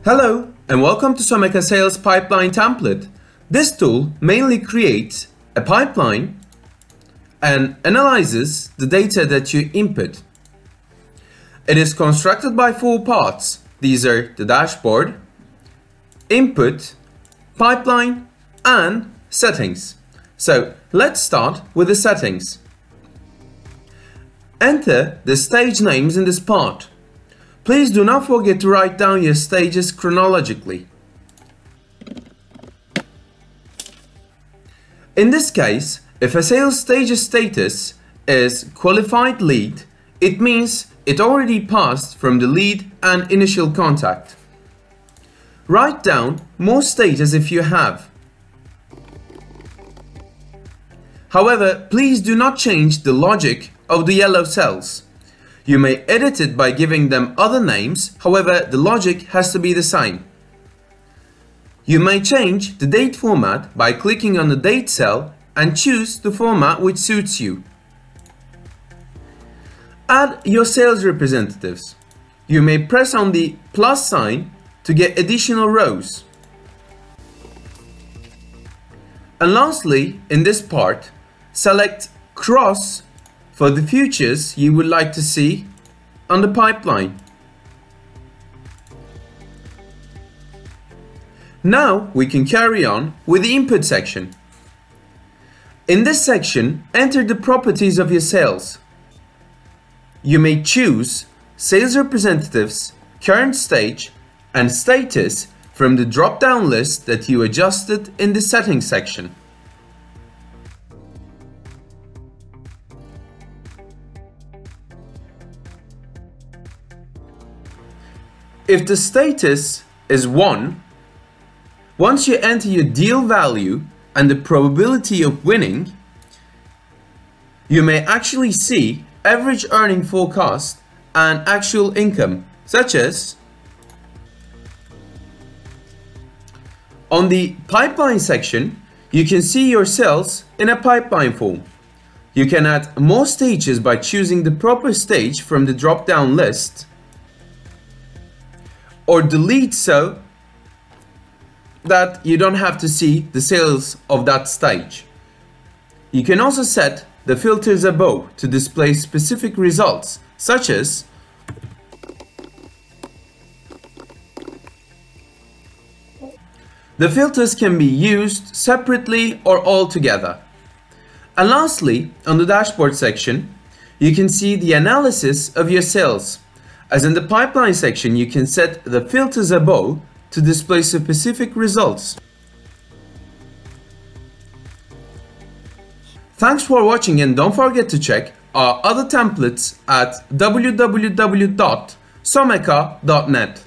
Hello and welcome to Someka Sales Pipeline Template. This tool mainly creates a pipeline and analyzes the data that you input. It is constructed by 4 parts. These are the dashboard, input, pipeline and settings. So let's start with the settings. Enter the stage names in this part. Please do not forget to write down your stages chronologically. In this case, if a sales stage status is qualified lead, it means it already passed from the lead and initial contact. Write down more stages if you have. However, please do not change the logic of the yellow cells. You may edit it by giving them other names, however, the logic has to be the same. You may change the date format by clicking on the date cell and choose the format which suits you. Add your sales representatives. You may press on the plus sign to get additional rows. And lastly, in this part, select cross for the features you would like to see on the pipeline. Now we can carry on with the input section. In this section, enter the properties of your sales. You may choose sales representatives, current stage and status from the drop-down list that you adjusted in the settings section. If the status is 1, once you enter your deal value and the probability of winning, you may actually see average earning forecast and actual income, such as on the pipeline section, you can see your sales in a pipeline form. You can add more stages by choosing the proper stage from the drop-down list, or delete so that you don't have to see the sales of that stage. You can also set the filters above to display specific results, such as the filters can be used separately or all together. And lastly, on the dashboard section, you can see the analysis of your sales. As in the pipeline section, you can set the filters above to display specific results. Thanks for watching and don't forget to check our other templates at www.someka.net.